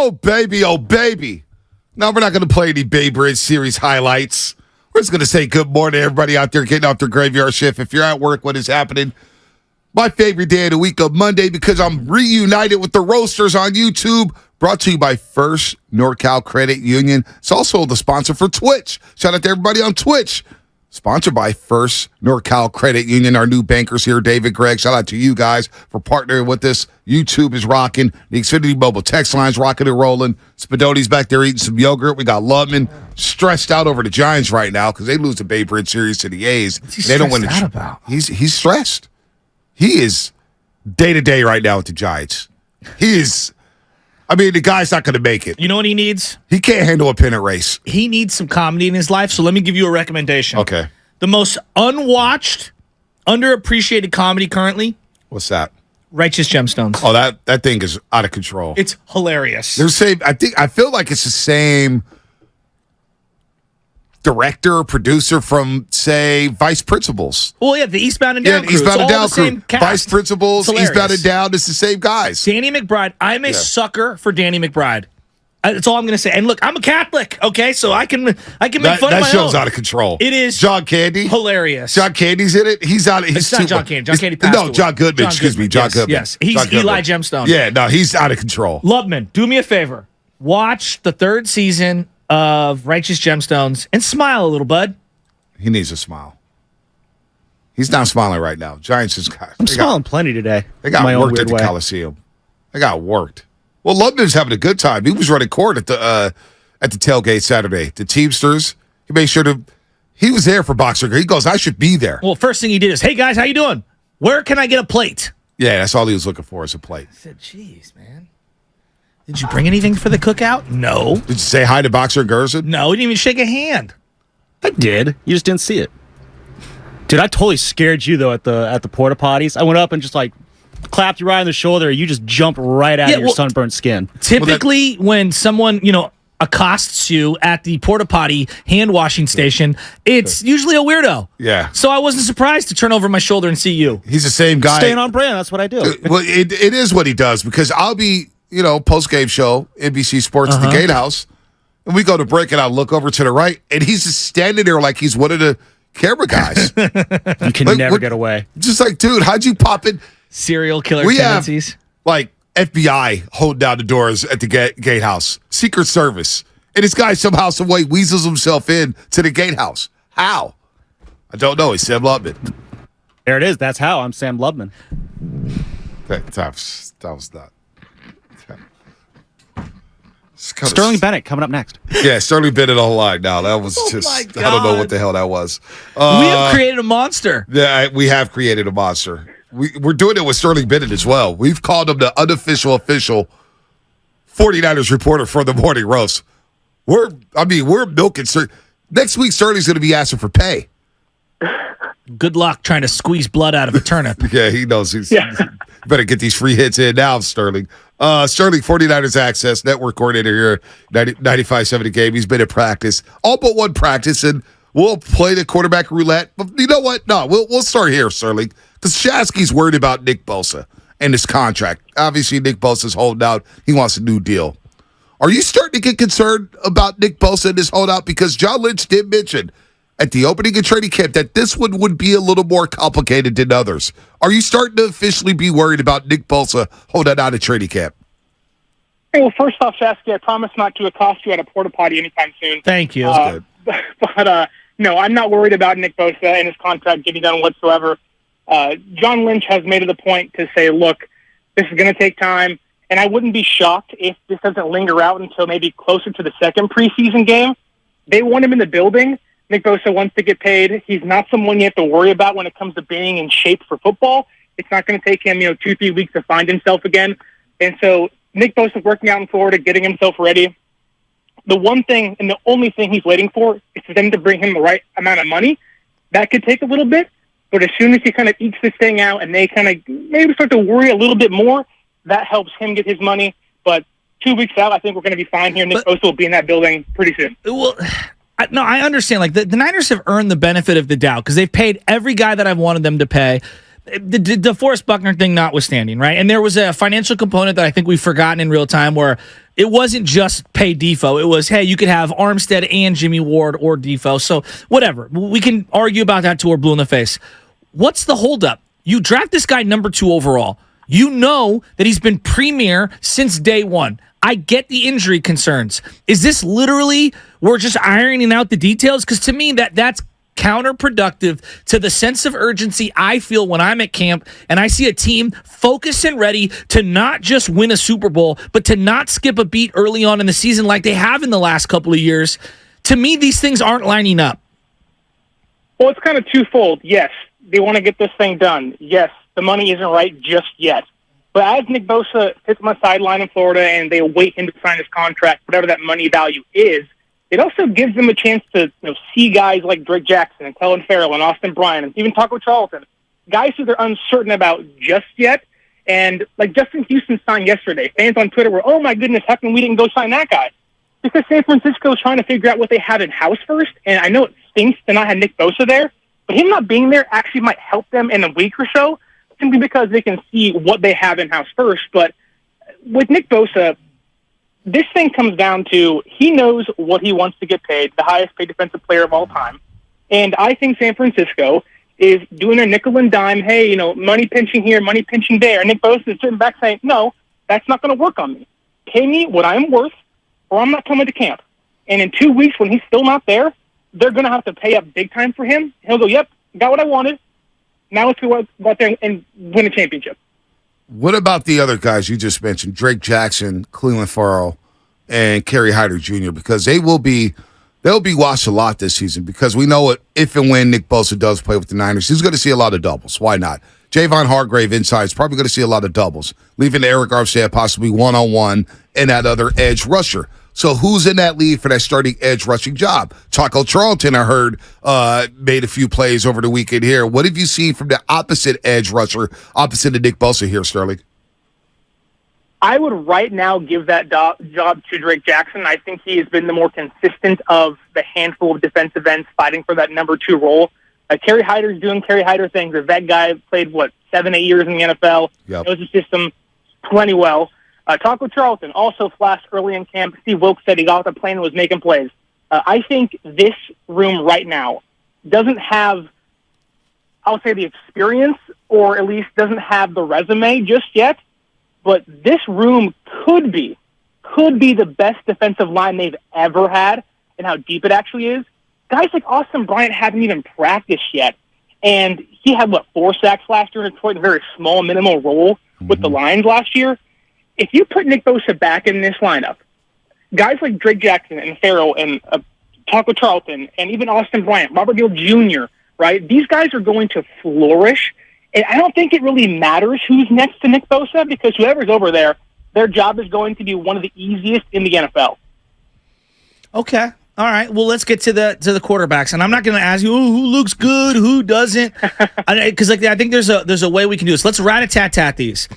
Oh, baby, oh, baby. No, we're not going to play any Bay Bridge series highlights. We're just going to say good morning to everybody out there getting off their graveyard shift. If you're at work, what is happening? My favorite day of the week of Monday because I'm reunited with the Roasters on YouTube. Brought to you by First NorCal Credit Union. It's also the sponsor for Twitch. Shout out to everybody on Twitch. Sponsored by First NorCal Credit Union. Our new bankers here, David, Greg. Shout out to you guys for partnering with us. YouTube is rocking. The Xfinity mobile text line's rocking and rolling. Spadoti's back there eating some yogurt. We got Lubman stressed out over the Giants right now because they lose the Bay Bridge series to the A's. What's he they don't win stressed out about? He's stressed. He is day-to-day right now with the Giants. He is... I mean, the guy's not going to make it. You know what he needs? He can't handle a pennant race. He needs some comedy in his life, so let me give you a recommendation. Okay. The most unwatched, underappreciated comedy currently, What's that? Righteous Gemstones. Oh, that thing is out of control. It's hilarious. They're same. I feel like it's the same director or producer from, say, Vice Principals. Well, yeah, the Eastbound and Down crew. Eastbound and It's all Down the crew. same cast. Vice Principals, It's Eastbound and hilarious. Down. It's the same guys. Danny McBride. I'm a sucker for Danny McBride. That's all I'm going to say. And look, I'm a Catholic, okay? So I can make fun of my own. That show's out of control. It is John Candy. hilarious. John Candy's in it. He's out. He's It's not John Candy. John Candy passed No, away. John Goodman. Excuse me, John yes, Goodman. Yes, he's John Goodman. Eli Gemstone. Yeah, no, he's out of control. Lubman, do me a favor. Watch the third season of Righteous Gemstones and smile a little, bud. He needs a smile. He's not smiling right now. Giants just got. I'm smiling plenty today. They got in my own worked at weird the way. Coliseum. They got worked. Well, Lubman's having a good time. He was running court at the tailgate Saturday. The Teamsters. He made sure to. He was there for Boxer. He goes, I should be there. Well, first thing he did is, hey, guys, how you doing? Where can I get a plate? Yeah, that's all he was looking for is a plate. I said, geez, man. Did you bring anything for the cookout? No. Did you say hi to Boxer Gerson? No, he didn't even shake a hand. I did. You just didn't see it. Dude, I totally scared you though at the porta potties. I went up and just like clapped you right on the shoulder. You just jumped right out of your sunburnt skin. Typically, when someone, accosts you at the porta potty hand washing station, it's usually a weirdo. Yeah. So I wasn't surprised to turn over my shoulder and see you. He's the same guy. Staying on brand. That's what I do. Well, it is what he does because I'll be, post-game show, NBC Sports at the Gatehouse, and we go to break and I look over to the right, and he's just standing there like he's one of the camera guys. You can never get away. Just like, dude, how'd you pop in? Serial killer We tendencies. have, like, FBI holding down the doors at the Gatehouse. Secret Service. And this guy somehow, some way, weasels himself in to the Gatehouse. How? I don't know. He's Sam Lubman. There it is. That's how. I'm Sam Lubman. That was not. Sterling Bennet coming up next. Yeah, Sterling Bennet on the line now. That was just, my I don't know God. what the hell that was. We have created a monster. Yeah, we have created a monster. We're doing it with Sterling Bennet as well. We've called him the unofficial official 49ers reporter for the Morning Roast. We're milking. Next week, Sterling's going to be asking for pay. Good luck trying to squeeze blood out of a turnip. Yeah, he knows. You better get these free hits in now, Sterling. Sterling, 49ers Access Network coordinator here, 95.7 The Game. He's been at practice, all but one practice, and we'll play the quarterback roulette. But you know what? No, we'll start here, Sterling, because Shasky's worried about Nick Bosa and his contract. Obviously, Nick Bosa's holding out. He wants a new deal. Are you starting to get concerned about Nick Bosa and his holdout? Because John Lynch did mention at the opening of training camp that this one would be a little more complicated than others. Are you starting to officially be worried about Nick Bosa holding out at training camp? Hey, well, first off, Shasky, I promise not to accost you at a porta potty anytime soon. Thank you. But no, I'm not worried about Nick Bosa and his contract getting done whatsoever. John Lynch has made it a point to say, look, this is going to take time, and I wouldn't be shocked if this doesn't linger out until maybe closer to the second preseason game. They want him in the building. Nick Bosa wants to get paid. He's not someone you have to worry about when it comes to being in shape for football. It's not going to take him, 2-3 weeks to find himself again. And so Nick Bosa working out in Florida, getting himself ready. The one thing and the only thing he's waiting for is for them to bring him the right amount of money. That could take a little bit, but as soon as he kind of ekes this thing out and they kind of maybe start to worry a little bit more, that helps him get his money. But 2 weeks out, I think we're going to be fine here. Nick Bosa will be in that building pretty soon. Well, no, I understand. Like the Niners have earned the benefit of the doubt because they've paid every guy that I've wanted them to pay. the DeForest Buckner thing notwithstanding, right? And there was a financial component that I think we've forgotten in real time where it wasn't just pay Defoe. It was, hey, you could have Armstead and Jimmy Ward or Defoe. So whatever. We can argue about that till we're blue in the face. What's the holdup? You draft this guy number 2 overall. You know that he's been premier since day one. I get the injury concerns. Is this literally we're just ironing out the details? Because to me, that's counterproductive to the sense of urgency I feel when I'm at camp and I see a team focused and ready to not just win a Super Bowl, but to not skip a beat early on in the season like they have in the last couple of years. To me, these things aren't lining up. Well, it's kind of twofold. Yes, they want to get this thing done. Yes, the money isn't right just yet. But as Nick Bosa sits on the sideline in Florida and they await him to sign his contract, whatever that money value is, it also gives them a chance to see guys like Drake Jackson and Clelin Ferrell and Austin Bryant and even Taco Charlton, guys who they're uncertain about just yet. And like Justin Houston signed yesterday, fans on Twitter were, oh my goodness, how come we didn't go sign that guy? Because San Francisco is trying to figure out what they have in-house first. And I know it stinks to not have Nick Bosa there, but him not being there actually might help them in a week or so, simply because they can see what they have in-house first. But with Nick Bosa, this thing comes down to he knows what he wants to get paid, the highest paid defensive player of all time. And I think San Francisco is doing a nickel and dime, hey, money pinching here, money pinching there. And Nick Bosa is sitting back saying, no, that's not going to work on me. Pay me what I'm worth or I'm not coming to camp. And in 2 weeks when he's still not there, they're going to have to pay up big time for him. He'll go, yep, got what I wanted. Now let's go out there and win a championship. What about the other guys you just mentioned, Drake Jackson, Clelin Ferrell, and Kerry Hyder Jr., because they'll be watched a lot this season because we know if and when Nick Bosa does play with the Niners, he's going to see a lot of doubles. Why not? Javon Hargrave inside is probably going to see a lot of doubles, leaving Eric Armstead possibly one-on-one and that other edge rusher. So who's in that lead for that starting edge rushing job? Taco Charlton, I heard, made a few plays over the weekend here. What have you seen from the opposite edge rusher, opposite of Nick Bosa here, Sterling? I would right now give that job to Drake Jackson. I think he has been the more consistent of the handful of defensive ends fighting for that number 2 role. Kerry Hyder's doing Kerry Hyder things. That guy played, 7-8 years in the NFL. Yep. Knows the system plenty well. Taco Charlton also flashed early in camp. Steve Wilkes said he got off the plane and was making plays. I think this room right now doesn't have, I'll say, the experience, or at least doesn't have the resume just yet. But this room could be the best defensive line they've ever had, and how deep it actually is. Guys like Austin Bryant haven't even practiced yet, and he had 4 sacks last year in Detroit, in a very small, minimal role with the Lions last year. If you put Nick Bosa back in this lineup, guys like Drake Jackson and Ferrell and Taco Charlton and even Austin Bryant, Robert Gill Jr., right? These guys are going to flourish. And I don't think it really matters who's next to Nick Bosa, because whoever's over there, their job is going to be one of the easiest in the NFL. Okay. All right. Well, let's get to the quarterbacks, and I'm not going to ask you who looks good, who doesn't, because I think there's a way we can do this. Let's rat-a-tat-tat these.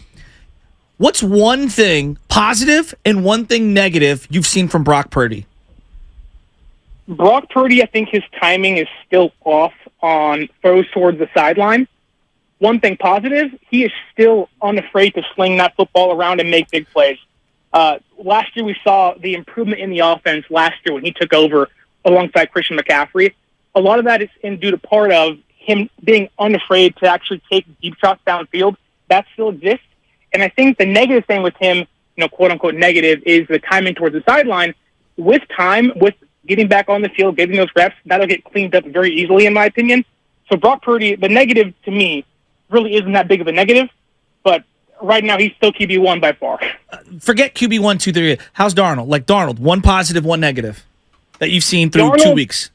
What's one thing positive and one thing negative you've seen from Brock Purdy? Brock Purdy, I think his timing is still off on throws towards the sideline. One thing positive, he is still unafraid to sling that football around and make big plays. Last year we saw the improvement in the offense last year when he took over alongside Christian McCaffrey. A lot of that is due to part of him being unafraid to actually take deep shots downfield. That still exists. And I think the negative thing with him, quote-unquote negative, is the timing towards the sideline. With time, with getting back on the field, getting those reps, that'll get cleaned up very easily, in my opinion. So Brock Purdy, the negative to me, really isn't that big of a negative, but right now he's still QB1 by far. Forget QB1, 2, 3. How's Darnold? Darnold, one positive, one negative that you've seen through 2 weeks.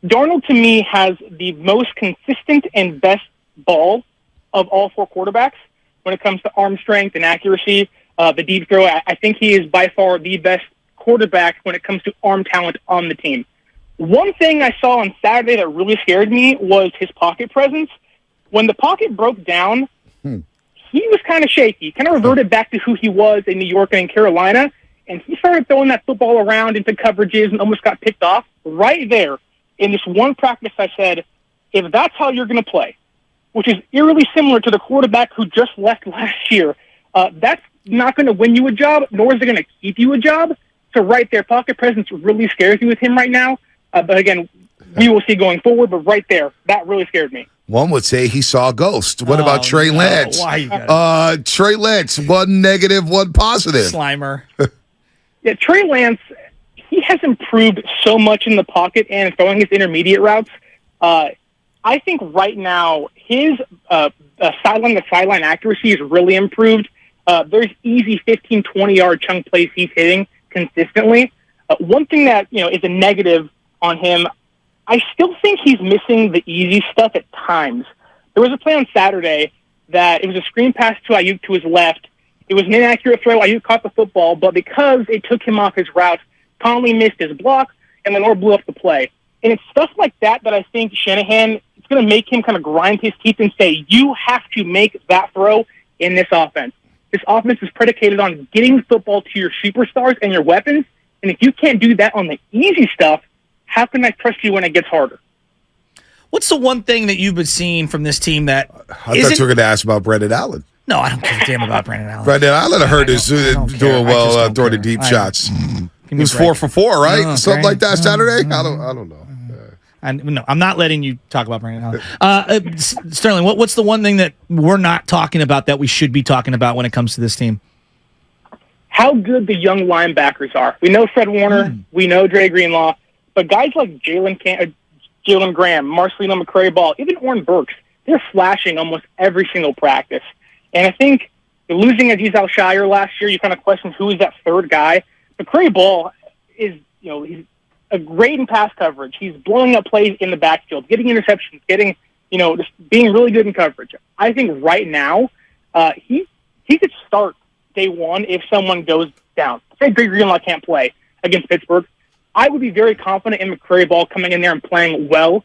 Darnold, to me, has the most consistent and best ball of all 4 quarterbacks when it comes to arm strength and accuracy, the deep throw. I think he is by far the best quarterback when it comes to arm talent on the team. One thing I saw on Saturday that really scared me was his pocket presence. When the pocket broke down, he was kind of shaky, kind of reverted back to who he was in New York and in Carolina, and he started throwing that football around into coverages and almost got picked off. Right there, in this one practice, I said, if that's how you're going to play, which is eerily similar to the quarterback who just left last year. That's not going to win you a job, nor is it going to keep you a job. So right there, pocket presence really scares me with him right now. But again, we will see going forward, but right there, that really scared me. One would say he saw a ghost. What about Trey Lance? Trey Lance, one negative, one positive. Slimer. Yeah, Trey Lance, he has improved so much in the pocket and throwing his intermediate routes. I think right now his sideline-to-sideline accuracy is really improved. There's easy 15, 20-yard chunk plays he's hitting consistently. One thing that is a negative on him, I still think he's missing the easy stuff at times. There was a play on Saturday that it was a screen pass to Ayuk to his left. It was an inaccurate throw. Ayuk caught the football, but because it took him off his route, Conley missed his block, and Lenore blew up the play. And it's stuff like that I think Shanahan, it's going to make him kind of grind his teeth and say, you have to make that throw in this offense. This offense is predicated on getting the football to your superstars and your weapons, and if you can't do that on the easy stuff, how can I trust you when it gets harder? What's the one thing that you've been seeing from this team that I thought you were going to ask about Brendan Allen. No, I don't give a damn about Brandon Allen. Brendan Allen, I heard, is doing well throwing the deep shots. He was 4 for 4, right? Something like that Saturday? I don't know. No, I'm not letting you talk about Brandon Allen. Sterling, what's the one thing that we're not talking about that we should be talking about when it comes to this team? How good the young linebackers are. We know Fred Warner. We know Dre Greenlaw. But guys like Jalen Graham, Marcelino McCrary-Ball, even Orrin Burks, they're flashing almost every single practice. And I think losing Aziz Al-Shire last year, you kind of question who is that third guy. McCrary-Ball is, he's a great in pass coverage. He's blowing up plays in the backfield, getting interceptions, just being really good in coverage. I think right now he could start day one if someone goes down. Say Dre Greenlaw can't play against Pittsburgh. I would be very confident in McCrary-Ball coming in there and playing well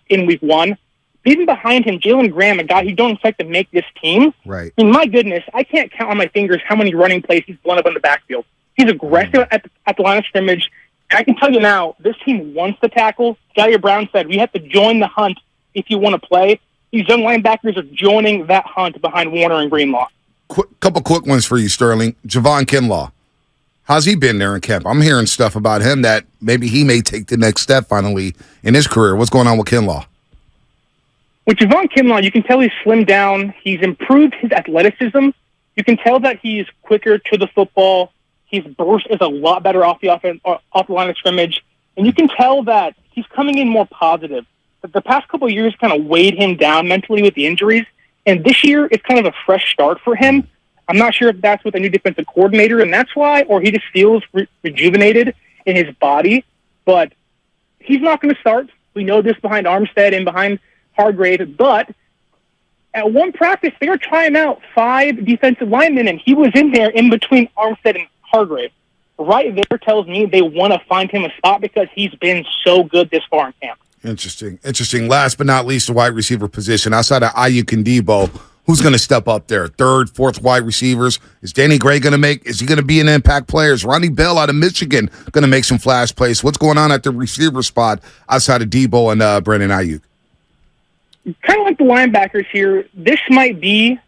in week one. Even behind him, Jalen Graham, a guy who don't expect to make this team. Right. I mean, my goodness, I can't count on my fingers how many running plays he's blown up in the backfield. He's aggressive at the line of scrimmage. And I can tell you now, this team wants to tackle. Jair Brown said, we have to join the hunt if you want to play. These young linebackers are joining that hunt behind Warner and Greenlaw. Couple quick ones for you, Sterling. Javon Kinlaw. How's he been there in camp? I'm hearing stuff about him that maybe he may take the next step finally in his career. What's going on with Kinlaw? With Javon Kinlaw, you can tell he's slimmed down. He's improved his athleticism. You can tell that he's quicker to the football. His burst is a lot better off the line of scrimmage. And you can tell that he's coming in more positive. But the past couple of years kind of weighed him down mentally with the injuries. And this year, it's kind of a fresh start for him. I'm not sure if that's with a new defensive coordinator, and that's why, or he just feels rejuvenated in his body. But he's not going to start. We know this behind Armstead and behind Hargrave. But at one practice, they were trying out 5 defensive linemen, and he was in there in between Armstead and Hargrave. Right there tells me they want to find him a spot because he's been so good this far in camp. Interesting. Last but not least, the wide receiver position. Outside of Ayuk and Debo, who's going to step up there? 3rd, 4th wide receivers? Is Danny Gray going to is he going to be an impact player? Is Ronnie Bell out of Michigan going to make some flash plays? What's going on at the receiver spot outside of Debo and Brandon Ayuk? Kind of like the linebackers here, this might be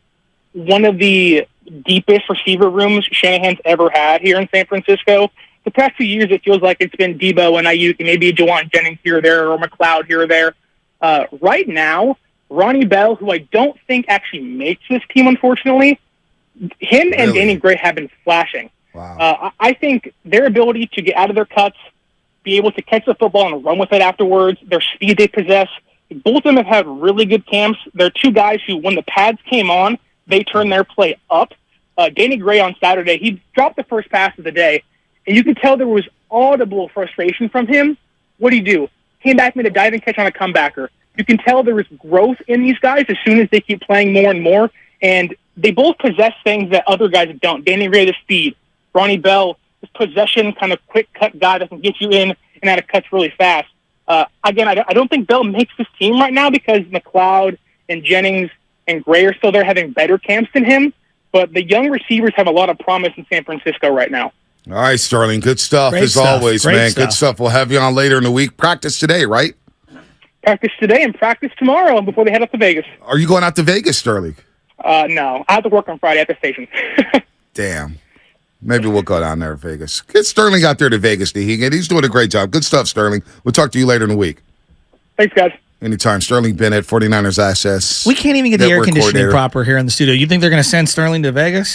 one of the deepest receiver rooms Shanahan's ever had here in San Francisco. The past 2 years, it feels like it's been Debo and Ayuk and maybe Jawan Jennings here or there or McLeod here or there. Right now, Ronnie Bell, who I don't think actually makes this team, unfortunately, him and Danny Gray have been flashing. Wow. I think their ability to get out of their cuts, be able to catch the football and run with it afterwards, their speed they possess, both of them have had really good camps. They're 2 guys who, when the pads came on, they turned their play up. Danny Gray on Saturday, he dropped the first pass of the day, and you could tell there was audible frustration from him. What did he do? Came back, made a diving catch on a comebacker. You can tell there was growth in these guys as soon as they keep playing more and more, and they both possess things that other guys don't. Danny Gray, the speed. Ronnie Bell, this possession kind of quick-cut guy that can get you in and out of cuts really fast. Again, I don't think Bell makes this team right now because McLeod and Jennings and Gray are still there having better camps than him, but the young receivers have a lot of promise in San Francisco right now. All right, Sterling. Good stuff Great as stuff. always, Great man. stuff. Good stuff. We'll have you on later in the week. Practice today, right? Practice today and practice tomorrow before they head up to Vegas. Are you going out to Vegas, Sterling? No. I have to work on Friday at the station. Damn. Maybe we'll go down there to Vegas. Get Sterling out there to Vegas, Dehegan. He's doing a great job. Good stuff, Sterling. We'll talk to you later in the week. Thanks, guys. Anytime. Sterling Bennet, 49ers Access. We can't even get the air Network conditioning coordinator. proper here in the studio. You think they're going to send Sterling to Vegas?